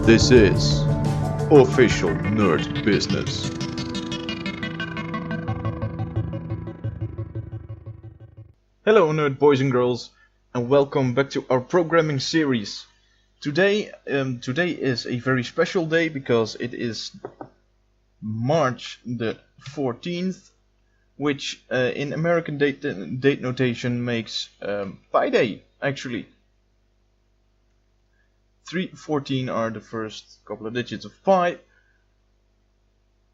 This is Official Nerd Business. Hello nerd boys and girls, and welcome back to our programming series. Today is a very special day because it is March the 14th, which in American date notation makes Pi Day, actually. 314 are the first couple of digits of pi,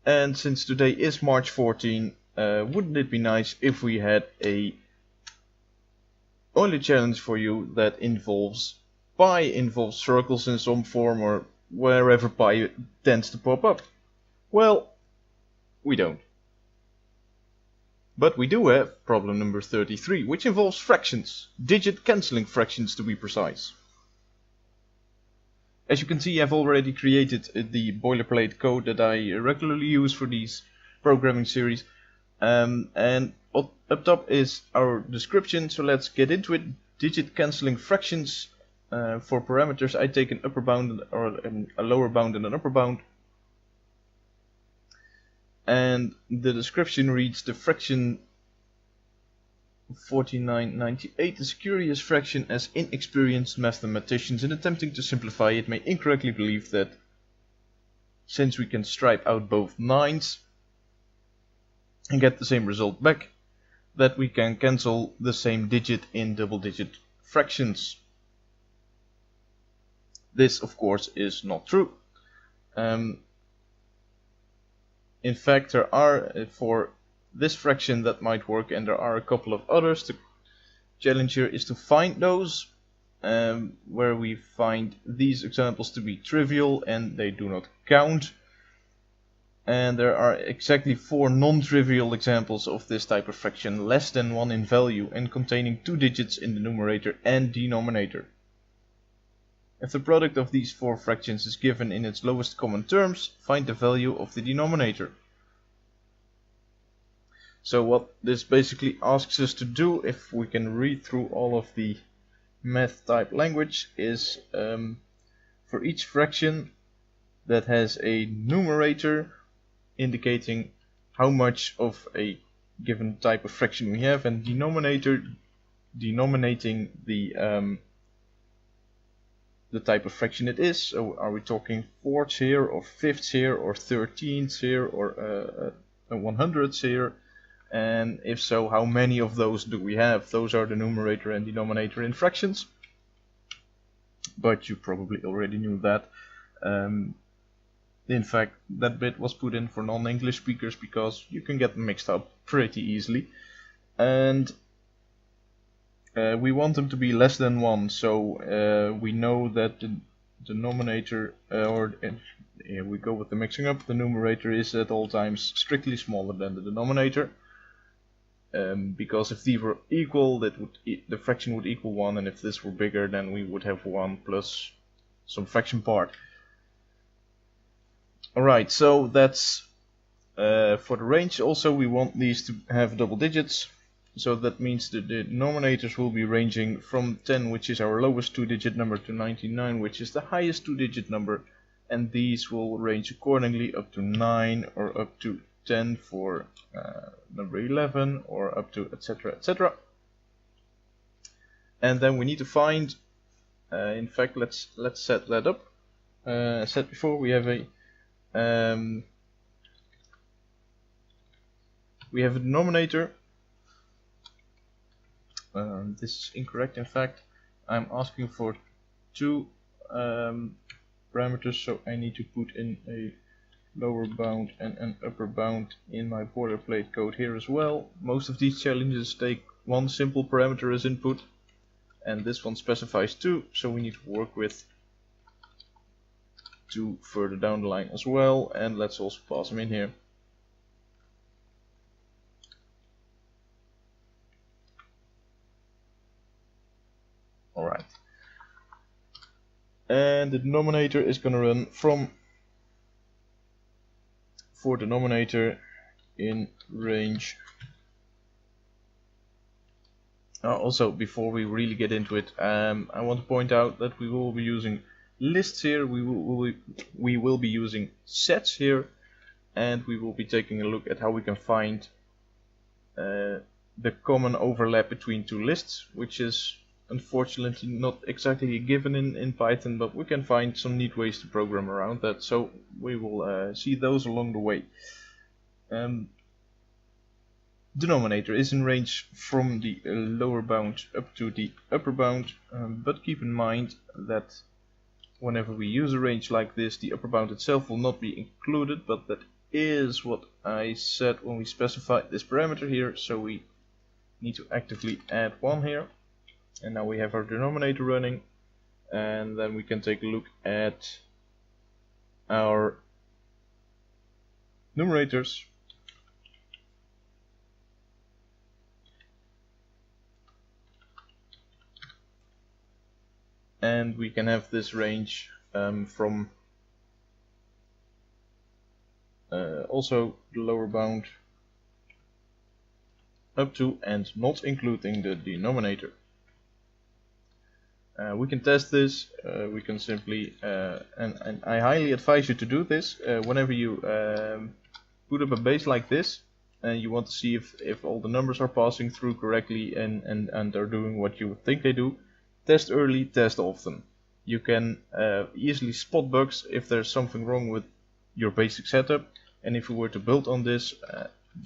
and since today is March 14, wouldn't it be nice if we had a only challenge for you that involves pi, involves circles in some form or wherever pi tends to pop up? Well, we don't. But we do have problem number 33, which involves fractions, digit cancelling fractions to be precise. As you can see, I've already created the boilerplate code that I regularly use for these programming series. And up top is our description, so let's get into it. Digit cancelling fractions. For parameters, I take an upper bound or a lower bound and an upper bound. And the description reads: the fraction 4998 is a curious fraction, as inexperienced mathematicians in attempting to simplify it may incorrectly believe that since we can stripe out both 9s and get the same result back, that we can cancel the same digit in double-digit fractions. This, of course, is not true. In fact, there are, for this fraction that might work, and there are a couple of others. The challenge here is to find those, where we find these examples to be trivial and they do not count. And there are exactly 4 non-trivial examples of this type of fraction, less than 1 in value and containing 2 digits in the numerator and denominator. If the product of these 4 fractions is given in its lowest common terms, find the value of the denominator. So what this basically asks us to do, if we can read through all of the math type language, is for each fraction that has a numerator indicating how much of a given type of fraction we have, and denominator denominating the type of fraction it is. So are we talking fourths here, or fifths here, or 13ths here, or 100ths here? And if so, how many of those do we have? Those are the numerator and denominator in fractions. But you probably already knew that. In fact, that bit was put in for non-English speakers because you can get them mixed up pretty easily. And we want them to be less than 1. So we know that the denominator, here we go with the mixing up, the numerator is at all times strictly smaller than the denominator. Because if these were equal, the fraction would equal 1, and if this were bigger, then we would have 1 plus some fraction part. Alright, so that's for the range. Also, we want these to have double digits, so that means that the denominators will be ranging from 10, which is our lowest 2-digit number, to 99, which is the highest 2-digit number, and these will range accordingly up to 9 or up to 10 for number 11, or up to etc, etc. And then we need to find, in fact, let's set that up. As said before, we have a denominator. This is incorrect. In fact, I'm asking for 2 parameters, so I need to put in a lower bound and an upper bound in my boilerplate code here as well. Most of these challenges take 1 simple parameter as input, and this one specifies 2, so we need to work with 2 further down the line as well, and let's also pass them in here. Alright, and the denominator is going to run from, for denominator in range. Also, before we really get into it, I want to point out that we will be using lists here, we will be using sets here, and we will be taking a look at how we can find the common overlap between two lists, which is unfortunately not exactly a given in Python, but we can find some neat ways to program around that, so we will see those along the way. Denominator is in range from the lower bound up to the upper bound, but keep in mind that whenever we use a range like this, the upper bound itself will not be included, but that is what I said when we specified this parameter here, so we need to actively add 1 here. And now we have our denominator running, and then we can take a look at our numerators. And we can have this range from also the lower bound up to and not including the denominator. We can test this. We can simply, and I highly advise you to do this whenever you put up a base like this and you want to see if all the numbers are passing through correctly and are doing what you think they do. Test early, test often. You can easily spot bugs if there's something wrong with your basic setup, and if we were to build on this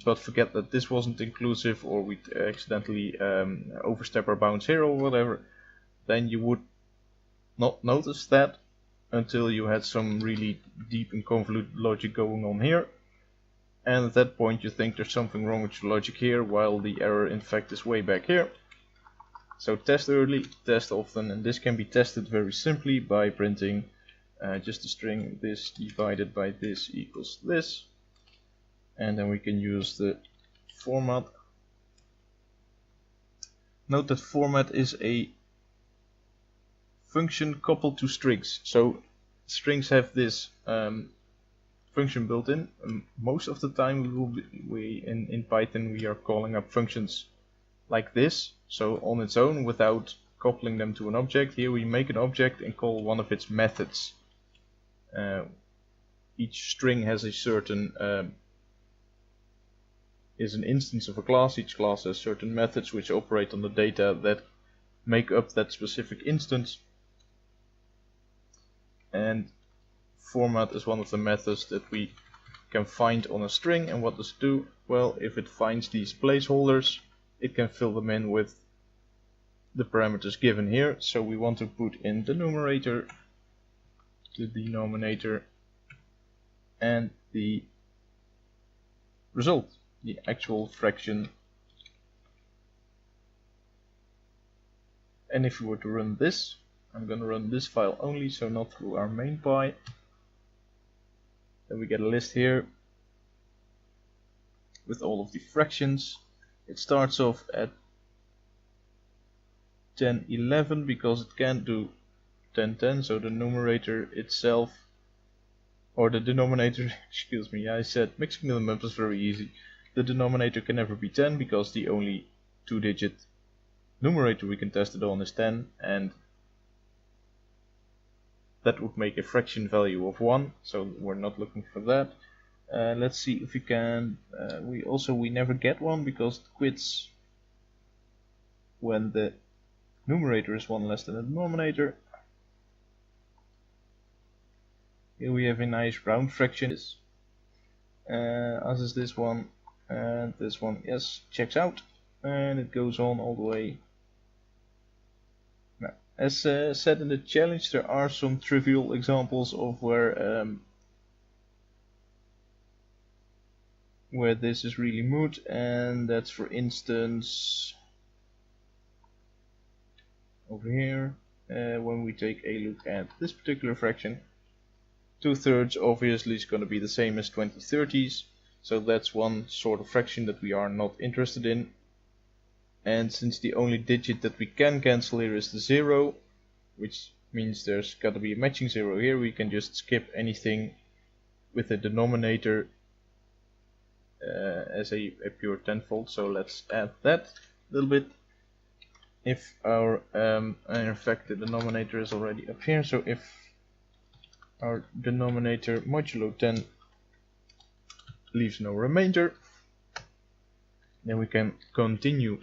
but forget that this wasn't inclusive, or we accidentally overstep our bounds here or whatever, then you would not notice that until you had some really deep and convoluted logic going on here, and at that point you think there's something wrong with your logic here, while the error in fact is way back here. So test early, test often, and this can be tested very simply by printing just a string this divided by this equals this, and then we can use the format. Note that format is a function coupled to strings, so strings have this function built in. Most of the time in Python we are calling up functions like this, so on its own without coupling them to an object. Here we make an object and call one of its methods. Each string has a certain is an instance of a class. Each class has certain methods which operate on the data that make up that specific instance, and format is one of the methods that we can find on a string. And what does it do? Well, if it finds these placeholders, it can fill them in with the parameters given here. So we want to put in the numerator, the denominator, and the result, the actual fraction. And if we were to run this, I'm going to run this file only, so not through our main py. Then we get a list here with all of the fractions. It starts off at 1011 because it can't do 1010, so the numerator itself, or the denominator, excuse me, I said mixing them up is very easy. The denominator can never be 10 because the only 2-digit numerator we can test it on is 10, and that would make a fraction value of 1, so we're not looking for that. Let's see if we can, we never get one because it quits when the numerator is 1 less than the denominator. Here we have a nice round fraction, as is this one, and this one, yes, checks out, and it goes on all the way. Now, as said in the challenge, there are some trivial examples of where this is really moot, and that's, for instance, over here, when we take a look at this particular fraction. 2/3 obviously is going to be the same as 20/30s, so that's one sort of fraction that we are not interested in. And since the only digit that we can cancel here is the 0, which means there's got to be a matching 0 here, we can just skip anything with a denominator as a pure tenfold. So let's add that a little bit. If our in fact the denominator is already up here, so if our denominator modulo 10 leaves no remainder. Then we can continue.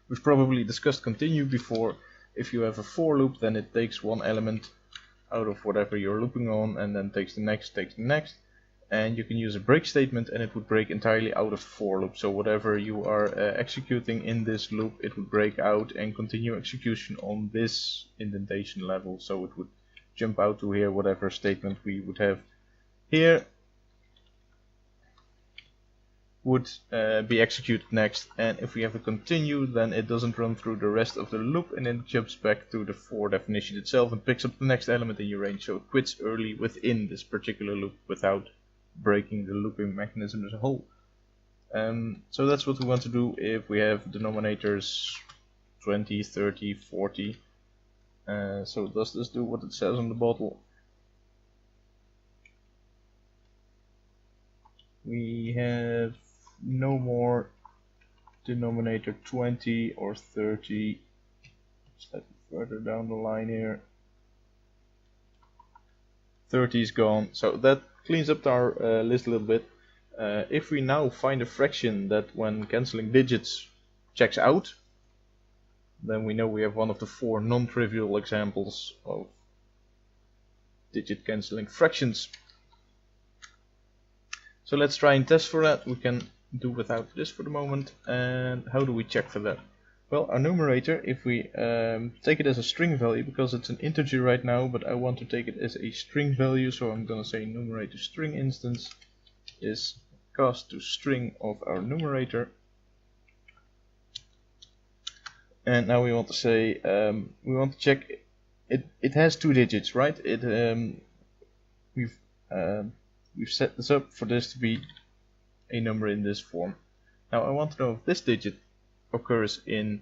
We've probably discussed continue before. If you have a for loop, then it takes one element out of whatever you're looping on and then takes the next, and you can use a break statement and it would break entirely out of for loop. So whatever you are executing in this loop, it would break out and continue execution on this indentation level. So it would jump out to here, whatever statement we would have here would be executed next, and if we have a continue, then it doesn't run through the rest of the loop and then jumps back to the for definition itself and picks up the next element in your range. So it quits early within this particular loop without breaking the looping mechanism as a whole. So that's what we want to do if we have denominators 20, 30, 40. So does this do what it says on the bottle? We have no more denominator 20 or 30. Slightly further down the line here. 30 is gone, so that cleans up our list a little bit. If we now find a fraction that when cancelling digits checks out, then we know we have one of the 4 non-trivial examples of digit cancelling fractions. So let's try and test for that. We can do without this for the moment. And how do we check for that? Well, our numerator, if we take it as a string value, because it's an integer right now, but I want to take it as a string value, so I'm going to say numerator string instance is cast to string of our numerator. And now we want to say, we want to check it has 2 digits, right? We've set this up for this to be a number in this form. Now I want to know if this digit occurs in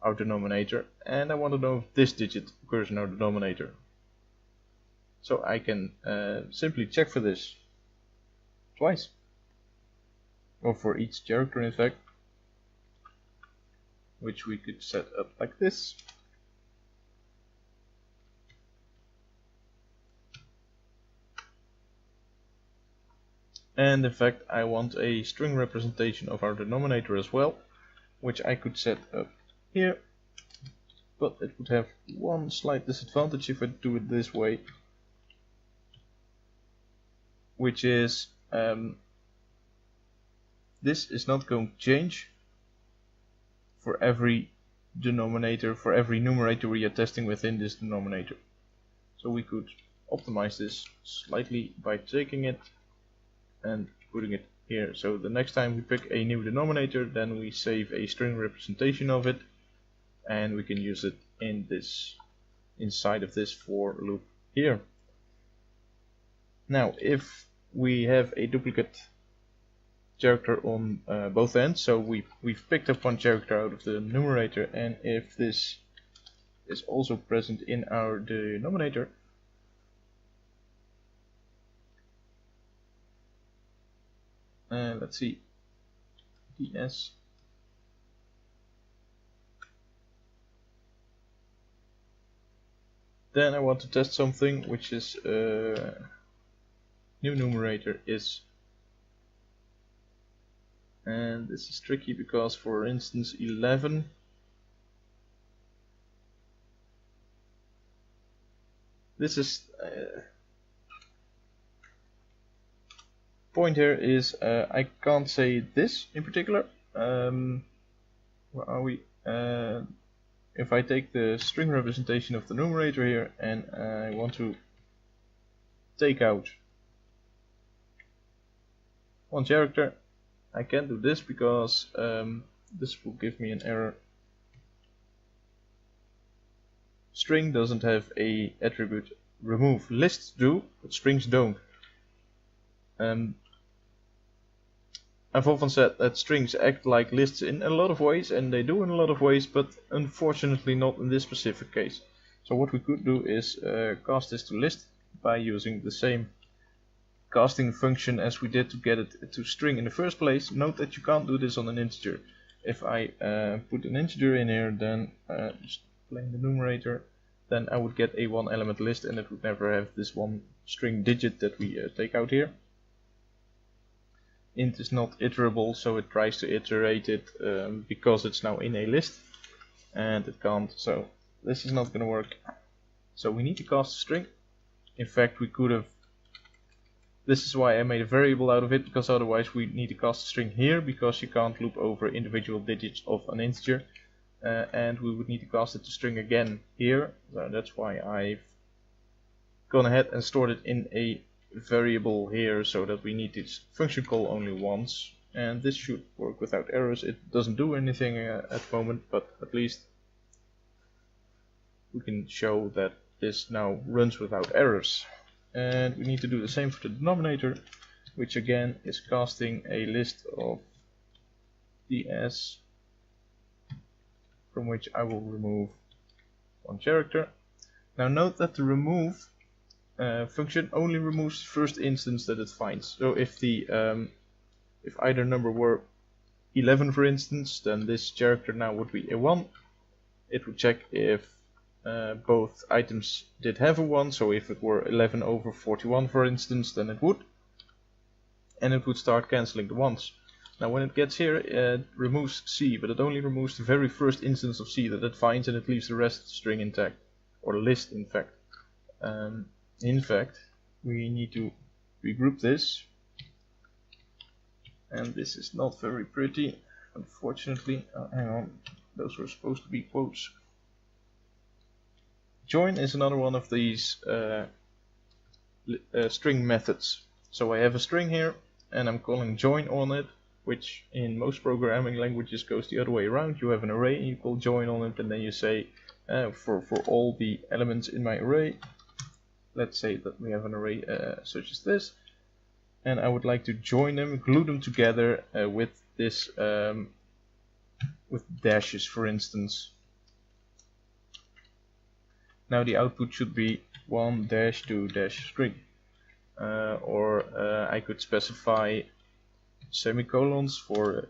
our denominator, and I want to know if this digit occurs in our denominator. So I can simply check for this twice, or for each character in fact, which we could set up like this. And in fact I want a string representation of our denominator as well, which I could set up here, but it would have one slight disadvantage if I do it this way, which is this is not going to change for every denominator, for every numerator we are testing within this denominator. So we could optimize this slightly by taking it and putting it here. So the next time we pick a new denominator, then we save a string representation of it, and we can use it in this inside of this for loop here. Now if we have a duplicate character on both ends, so we've picked up one character out of the numerator, and if this is also present in our denominator, let's see, ds, then I want to test something, which is new numerator is, and this is tricky because for instance 11 this is point here is I can't say this in particular. Where are we? If I take the string representation of the numerator here and I want to take out one character, I can't do this because this will give me an error. String doesn't have a attribute remove. Lists do, but strings don't. I've often said that strings act like lists in a lot of ways, and they do in a lot of ways, but unfortunately not in this specific case. So what we could do is cast this to list by using the same casting function as we did to get it to string in the first place. Note that you can't do this on an integer. If I put an integer in here, then playing the numerator, then I would get a one element list and it would never have this one string digit that we take out here. Int is not iterable, so it tries to iterate it because it's now in a list, and it can't, so this is not going to work. So we need to cast a string. In fact, we could have, this is why I made a variable out of it, because otherwise we need to cast a string here, because you can't loop over individual digits of an integer, and we would need to cast it to string again here. So that's why I've gone ahead and stored it in a variable here, so that we need this function call only once, and this should work without errors. It doesn't do anything at the moment, but at least we can show that this now runs without errors. And we need to do the same for the denominator, which again is casting a list of ds, from which I will remove one character. Now note that the remove function only removes the first instance that it finds. So if the if either number were 11, for instance, then this character now would be a 1. It would check if both items did have a 1, so if it were 11 over 41, for instance, then it would, and it would start cancelling the 1s. Now when it gets here, it removes C, but it only removes the very first instance of C that it finds, and it leaves the rest of the string intact, or the list in fact. In fact, we need to regroup this, and this is not very pretty, unfortunately. Hang on, those were supposed to be quotes. Join is another one of these string methods. So I have a string here, and I'm calling join on it, which in most programming languages goes the other way around. You have an array and you call join on it, and then you say for all the elements in my array, let's say that we have an array such as this, and I would like to join them, glue them together with this with dashes, for instance. Now the output should be 1 dash 2 dash string, or I could specify semicolons for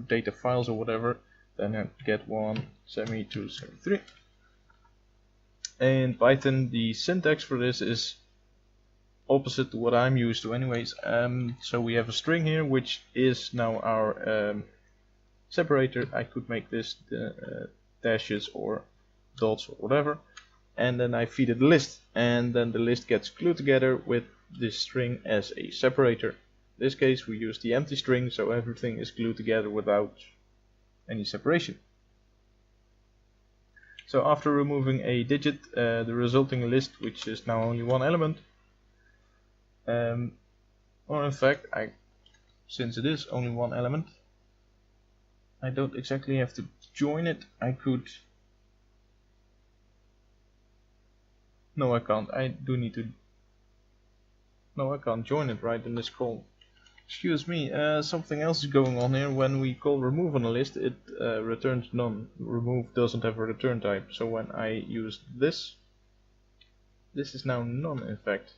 data files or whatever. Then I get 1 semi 2 semi 3. In Python, the syntax for this is opposite to what I'm used to anyways. So we have a string here, which is now our separator. I could make this dashes or dots or whatever, and then I feed it a list, and then the list gets glued together with this string as a separator. In this case we use the empty string, so everything is glued together without any separation. So after removing a digit, the resulting list, which is now only one element, or in fact, since it is only one element, I don't exactly have to join it. I could, no I can't, I do need to, no I can't join it right in this call. Excuse me, something else is going on here. When we call remove on a list, it returns none. Remove doesn't have a return type, so when I use this, this is now none in fact.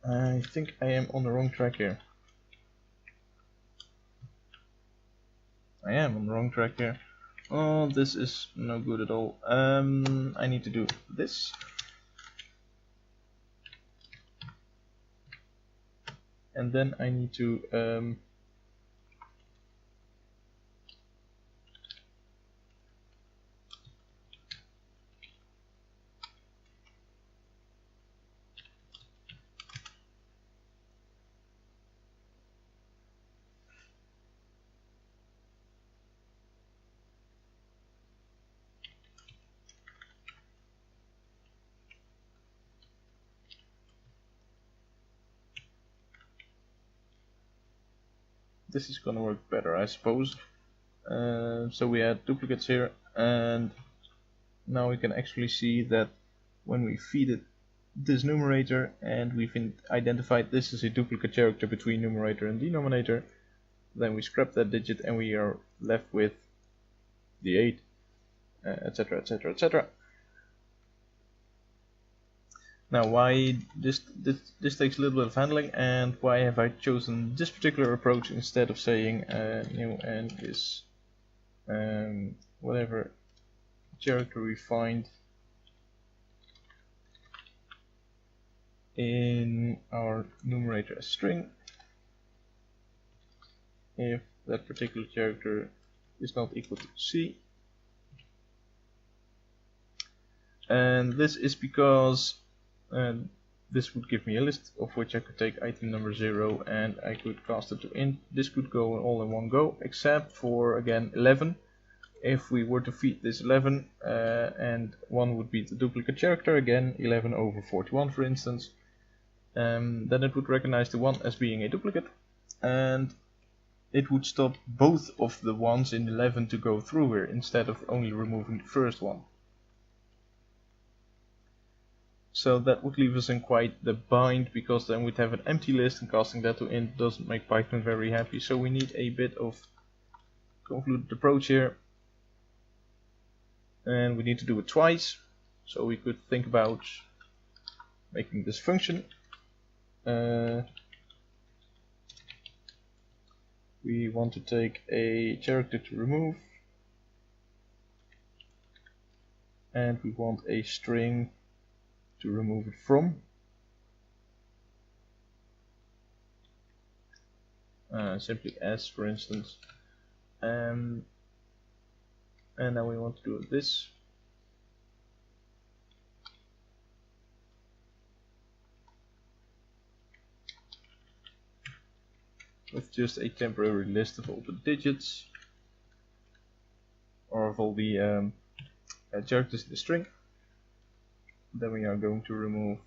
I think I am on the wrong track here. I am on the wrong track here. Oh, this is no good at all. I need to do this. And then I need to this is gonna work better, I suppose. So we had duplicates here, and now we can actually see that when we feed it this numerator, and we've identified this as a duplicate character between numerator and denominator, then we scrap that digit and we are left with the 8, etc, etc, etc. Now, why this takes a little bit of handling, and why have I chosen this particular approach instead of saying new n is whatever character we find in our numerator as string, if that particular character is not equal to C. And this is because this would give me a list of which I could take item number 0 and I could cast it to int. This could go all in one go, except for, again, 11. If we were to feed this 11 and 1 would be the duplicate character, again 11 over 41 for instance, then it would recognize the 1 as being a duplicate, and it would stop both of the 1s in 11 to go through here, instead of only removing the first one. So that would leave us in quite the bind, because then we'd have an empty list, and casting that to int doesn't make Python very happy. So we need a bit of convoluted approach here, and we need to do it twice. So we could think about making this function. We want to take a character to remove, and we want a string to remove it from. Simply s, for instance. And now we want to do this. With just a temporary list of all the digits, or of all the characters in the string. Then we are going to remove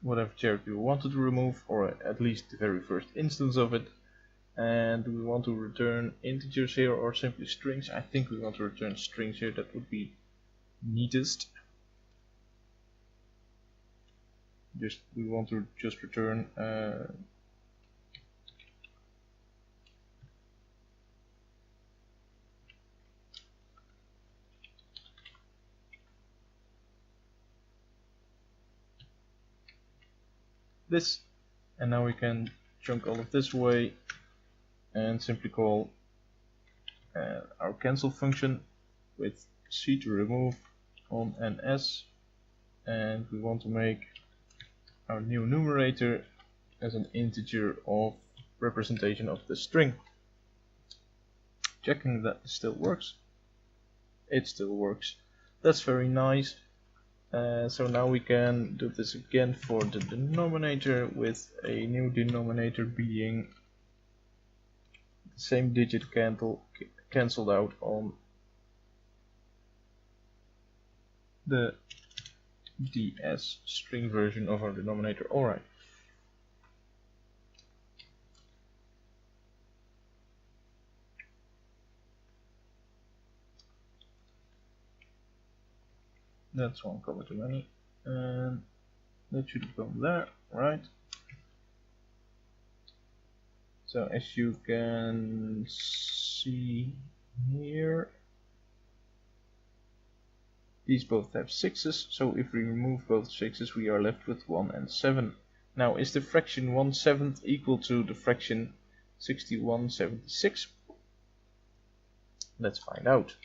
whatever character we wanted to remove, or at least the very first instance of it. And we want to return integers here, or simply strings. I think we want to return strings here, that would be neatest. We want to just return this, and now we can chunk all of this away and simply call our cancel function with C to remove on and S, and we want to make our new numerator as an integer of representation of the string. Checking that this still works. It still works. That's very nice. So now we can do this again for the denominator, with a new denominator being the same digit cancelled out on the ds string version of our denominator. Alright. That's one comma too many, and that should have gone there, right? So as you can see here, these both have 6's, so if we remove both 6's we are left with 1 and 7. Now, is the fraction 1/7 equal to the fraction 61/76? Let's find out.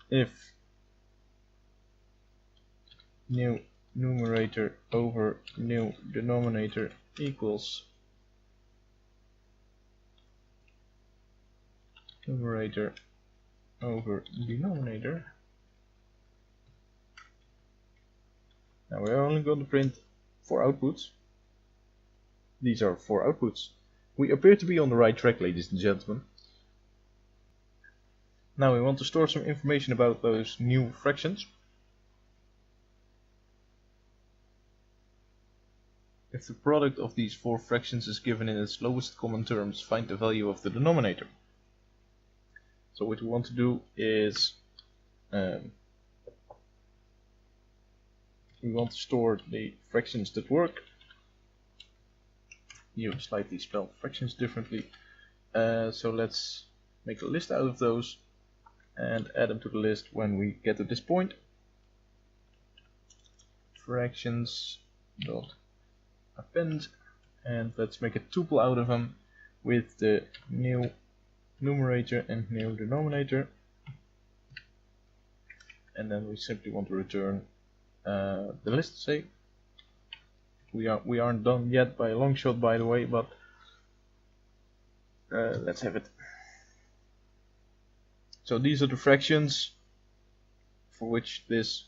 If new numerator over new denominator equals numerator over denominator. Now we're only going to print 4 outputs. These are 4 outputs. We appear to be on the right track, ladies and gentlemen. Now we want to store some information about those new fractions. If the product of these 4 fractions is given in its lowest common terms, find the value of the denominator. So what we want to do is we want to store the fractions that work. You slightly spelled fractions differently. So let's make a list out of those and add them to the list when we get to this point. Fractions dot append, and let's make a tuple out of them with the new numerator and new denominator, and then we simply want to return the list. Say we aren't done yet by a long shot, by the way, but let's have it. So these are the fractions for which this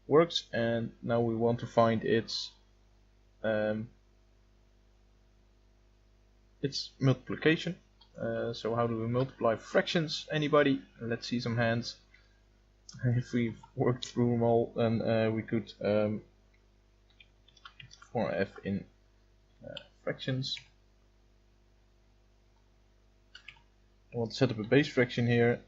works, and now we want to find its multiplication. So how do we multiply fractions? Anybody? Let's see some hands. If we've worked through them all, then we could for f in fractions. I want to set up a base fraction here,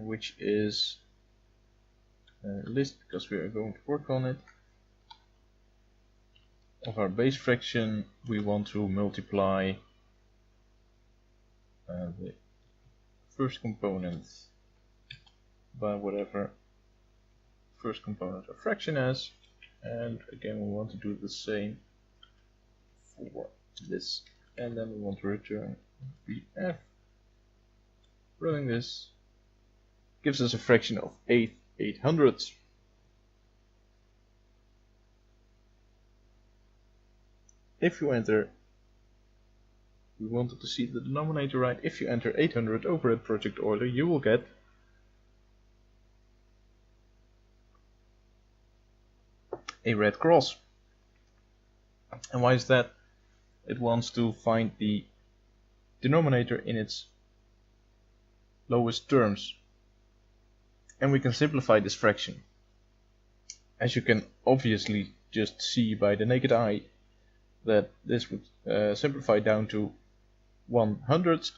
which is list, because we are going to work on it. Of our base fraction, we want to multiply the first component by whatever first component of fraction has, and again we want to do the same for this, and then we want to return bf. Running this gives us a fraction of 8/800ths. If you enter, we wanted to see the denominator right, if you enter 800 over at Project Euler, you will get a red cross. And why is that? It wants to find the denominator in its lowest terms. And we can simplify this fraction. As you can obviously just see by the naked eye, that this would simplify down to 1/100,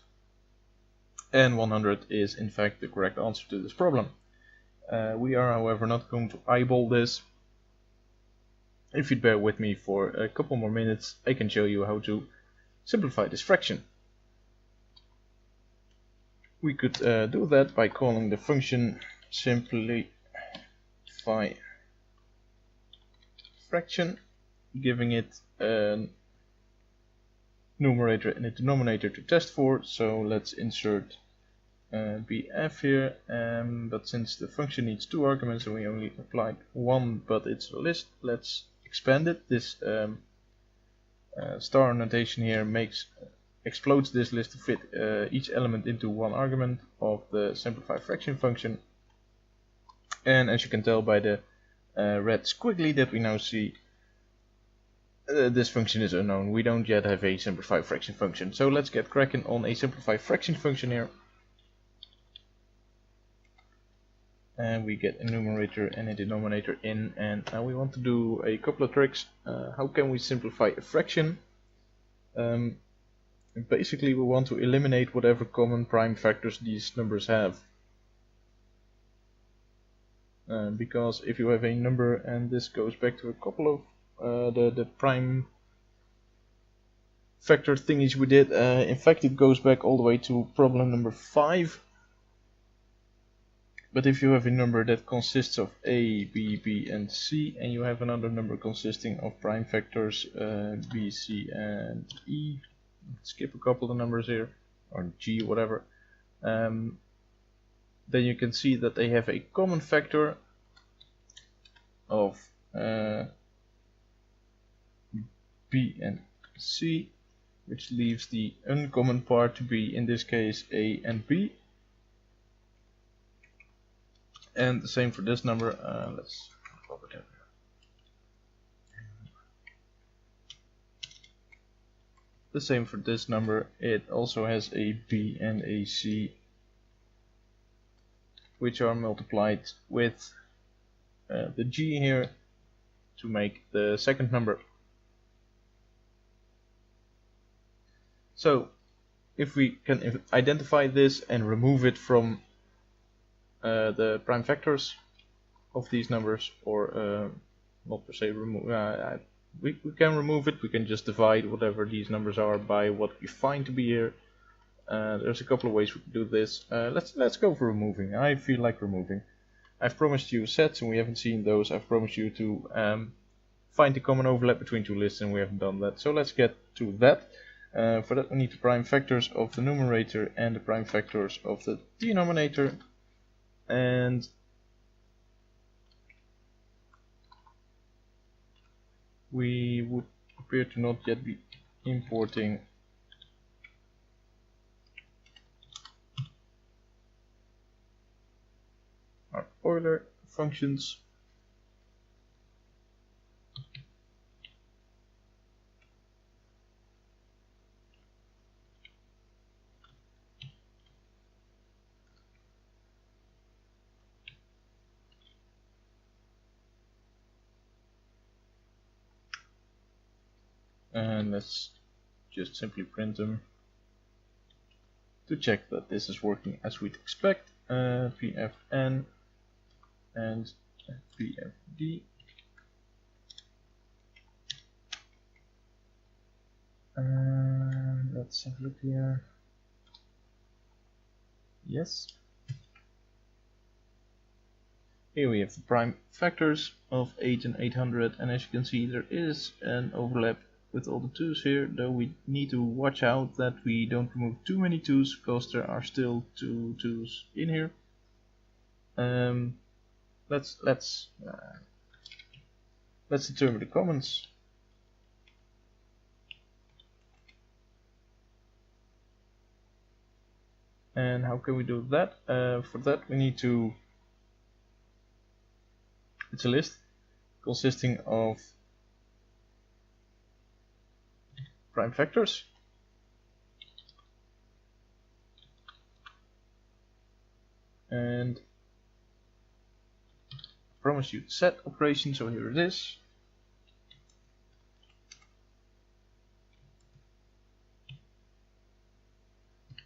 and 100 is in fact the correct answer to this problem. We are however not going to eyeball this. If you'd bear with me for a couple more minutes, I can show you how to simplify this fraction. We could do that by calling the function simplify fraction, giving it a numerator and a denominator to test for. So let's insert bf here, but since the function needs 2 arguments and we only applied 1, but it's a list, let's expand it. This star notation here explodes this list to fit each element into 1 argument of the simplify fraction function. And as you can tell by the red squiggly that we now see, this function is unknown. We don't yet have a simplify fraction function. So let's get cracking on a simplify fraction function here. And we get a numerator and a denominator in, and now we want to do a couple of tricks. How can we simplify a fraction? Basically we want to eliminate whatever common prime factors these numbers have. Because if you have a number, and this goes back to a couple of the prime factor thingies we did, in fact it goes back all the way to problem number 5. But if you have a number that consists of A, B, B and C, and you have another number consisting of prime factors B, C and E, skip a couple of numbers here, or G, whatever, then you can see that they have a common factor of B and C, which leaves the uncommon part to be, in this case, A and B. And the same for this number. Let's pop it in. The same for this number. It also has a B and a C, which are multiplied with the G here to make the second number. So if we can identify this and remove it from the prime factors of these numbers, or not per se remove, we can remove it. We can just divide whatever these numbers are by what we find to be here. There's a couple of ways we can do this. Let's go for removing. I feel like removing. I've promised you sets and we haven't seen those. I've promised you to find the common overlap between two lists and we haven't done that. So let's get to that. For that we need the prime factors of the numerator and the prime factors of the denominator. And we would appear to not yet be importing our Euler functions. And let's just simply print them to check that this is working as we'd expect. Pfn and pfd. Let's have a look here. Yes. Here we have the prime factors of 8 and 800, and as you can see there is an overlap with all the 2's here, though we need to watch out that we don't remove too many 2's because there are still 2 2's in here. Let's determine the commons. And how can we do that? For that we need to, it's a list consisting of prime factors and I promise you set operation, so here it is.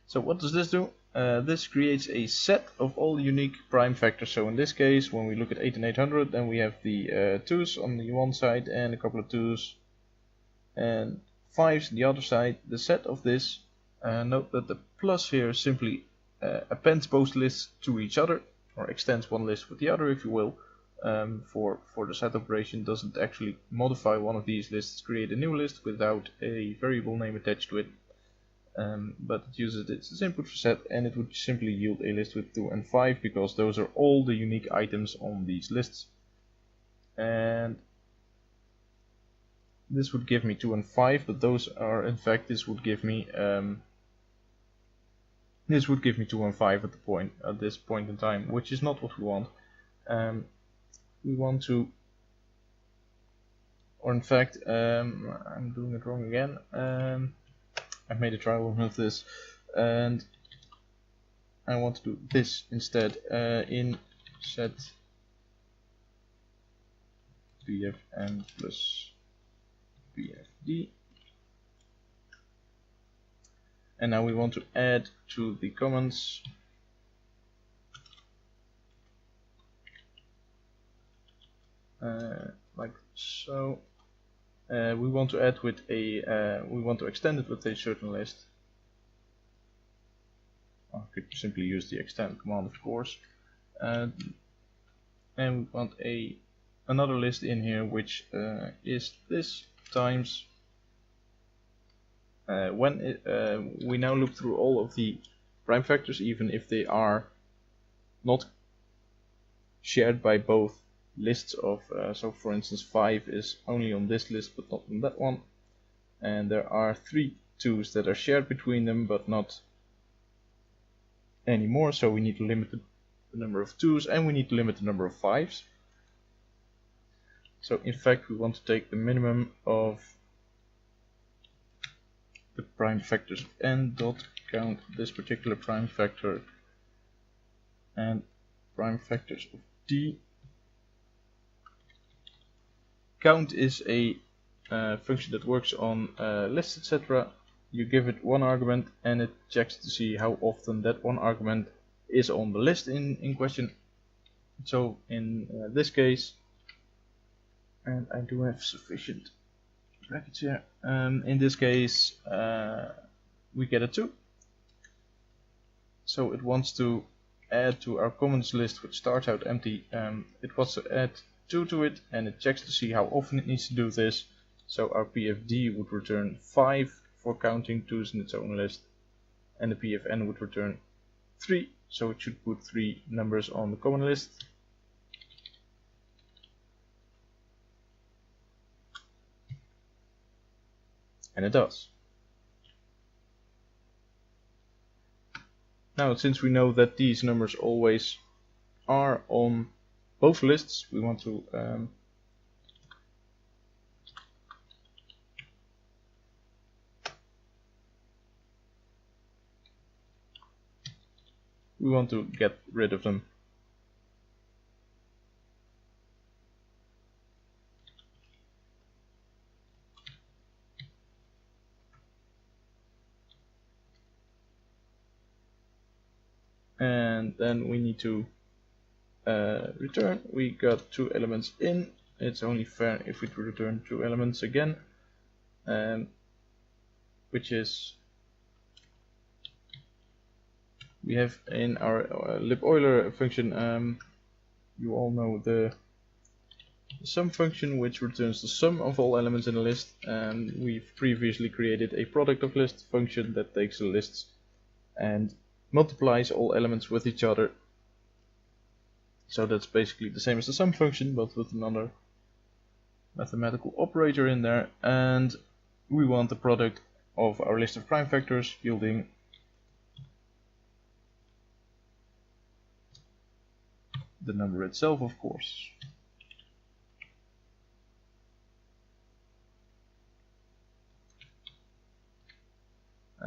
So what does this do? This creates a set of all unique prime factors. So in this case, when we look at 8 and 800, then we have the 2's on the one side and a couple of 2's and 5's on the other side. The set of this, note that the plus here simply appends both lists to each other, or extends one list with the other, if you will. For the set operation, doesn't actually modify one of these lists, create a new list without a variable name attached to it. But it uses it as input for set, and it would simply yield a list with 2 and 5 because those are all the unique items on these lists. And this would give me 2 and 5, but those are, in fact, this would give me 2 and 5 at this point in time, which is not what we want. We want to, or in fact, I'm doing it wrong again. I've made a trial run of this, and I want to do this instead. In set bfn plus bfd, and now we want to add to the comments like so. We want to add with a we want to extend it with a certain list. I could simply use the extend command, of course, and we want another list in here, which is this times when we now look through all of the prime factors, even if they are not shared by both lists of, so for instance 5 is only on this list but not on that one, and there are 3 2's that are shared between them but not anymore, so we need to limit the number of 2's and we need to limit the number of 5's. So in fact we want to take the minimum of the prime factors of n dot count this particular prime factor and prime factors of d. Count is a function that works on lists, etc. You give it one argument and it checks to see how often that one argument is on the list in question. So in this case, and I do have sufficient brackets here. In this case, we get a 2. So it wants to add to our comments list, which starts out empty. It wants to add 2 to it, and it checks to see how often it needs to do this. So our PFD would return 5 for counting 2's in its own list, and the PFN would return 3. So it should put 3 numbers on the common list. And it does. Now, since we know that these numbers always are on both lists, we want to get rid of them. And then we need to return. We got 2 elements in. It's only fair if we return 2 elements again, which is we have in our lib Euler function. You all know the sum function, which returns the sum of all elements in a list. And we've previously created a product of list function that takes the lists and multiplies all elements with each other. So that's basically the same as the sum function, but with another mathematical operator in there. And we want the product of our list of prime factors yielding the number itself, of course.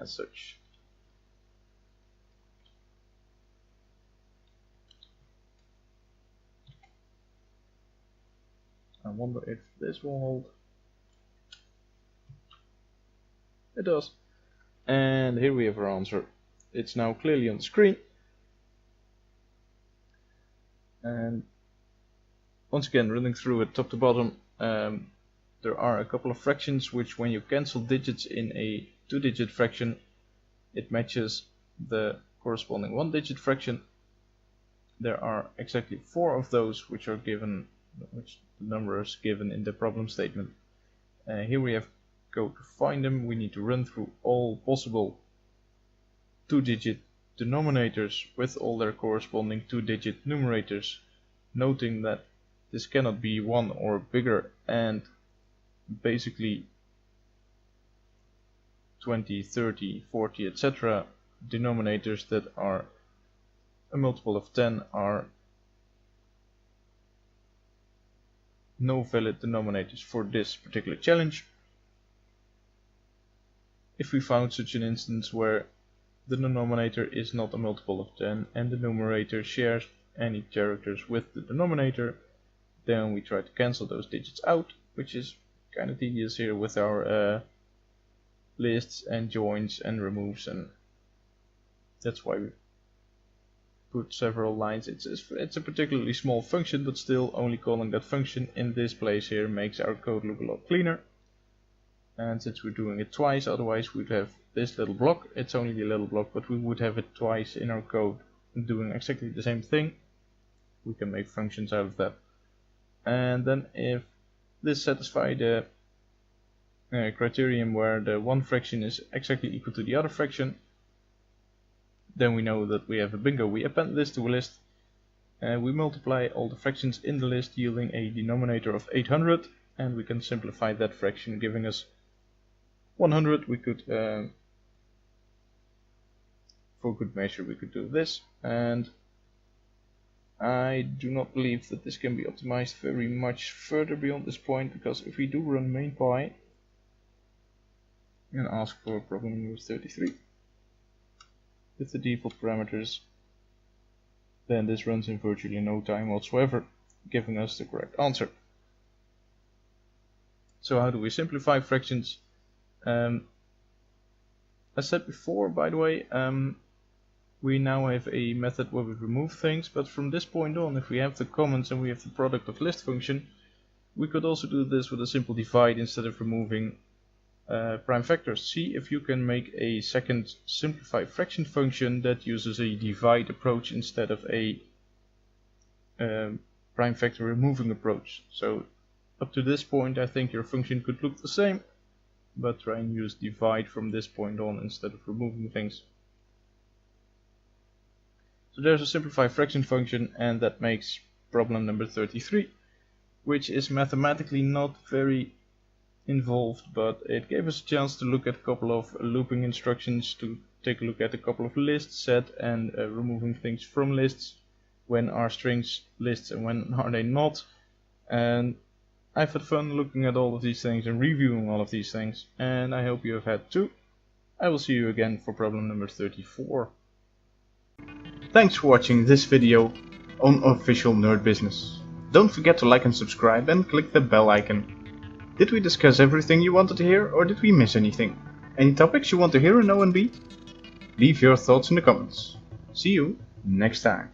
As such. I wonder if this will hold. It does. And here we have our answer. It's now clearly on the screen. And once again, running through it top to bottom, there are a couple of fractions which, when you cancel digits in a 2-digit fraction, it matches the corresponding 1-digit fraction. There are exactly 4 of those which are given, which the number is given in the problem statement. Here we have go to find them. We need to run through all possible 2-digit denominators with all their corresponding 2-digit numerators, noting that this cannot be 1 or bigger, and basically 20, 30, 40, etc. denominators that are a multiple of 10 are no valid denominators for this particular challenge. If we found such an instance where the denominator is not a multiple of 10 and the numerator shares any characters with the denominator, then we try to cancel those digits out, which is kind of tedious here with our lists and joins and removes, and that's why we put several lines. It's a particularly small function, but still only calling that function in this place here makes our code look a lot cleaner. And since we're doing it twice, otherwise we'd have this little block. It's only a little block, but we would have it twice in our code doing exactly the same thing. We can make functions out of that. And then if this satisfies the criterion where the one fraction is exactly equal to the other fraction, then we know that we have a bingo. We append this to a list, and we multiply all the fractions in the list, yielding a denominator of 800, and we can simplify that fraction, giving us 100. We could, for good measure, we could do this, and I do not believe that this can be optimized very much further beyond this point, because if we do run main.py and ask for problem number 33 with the default parameters, then this runs in virtually no time whatsoever, giving us the correct answer. So how do we simplify fractions? As said before, by the way, we now have a method where we remove things, but from this point on, if we have the comments and we have the product of list function, We could also do this with a simple divide instead of removing prime factors. See if you can make a second simplify fraction function that uses a divide approach instead of a prime factor removing approach. So up to this point I think your function could look the same, but try and use divide from this point on instead of removing things. So there's a simplify fraction function, and that makes problem number 33, which is mathematically not very involved, but it gave us a chance to look at a couple of looping instructions, to take a look at a couple of lists set and removing things from lists. When are strings lists and when are they not? And I've had fun looking at all of these things and reviewing all of these things, and I hope you have had too. I will see you again for problem number 34. Thanks for watching this video on Official Nerd Business. Don't forget to like and subscribe and click the bell icon. Did we discuss everything you wanted to hear, or did we miss anything? Any topics you want to hear in O&B? Leave your thoughts in the comments. See you next time.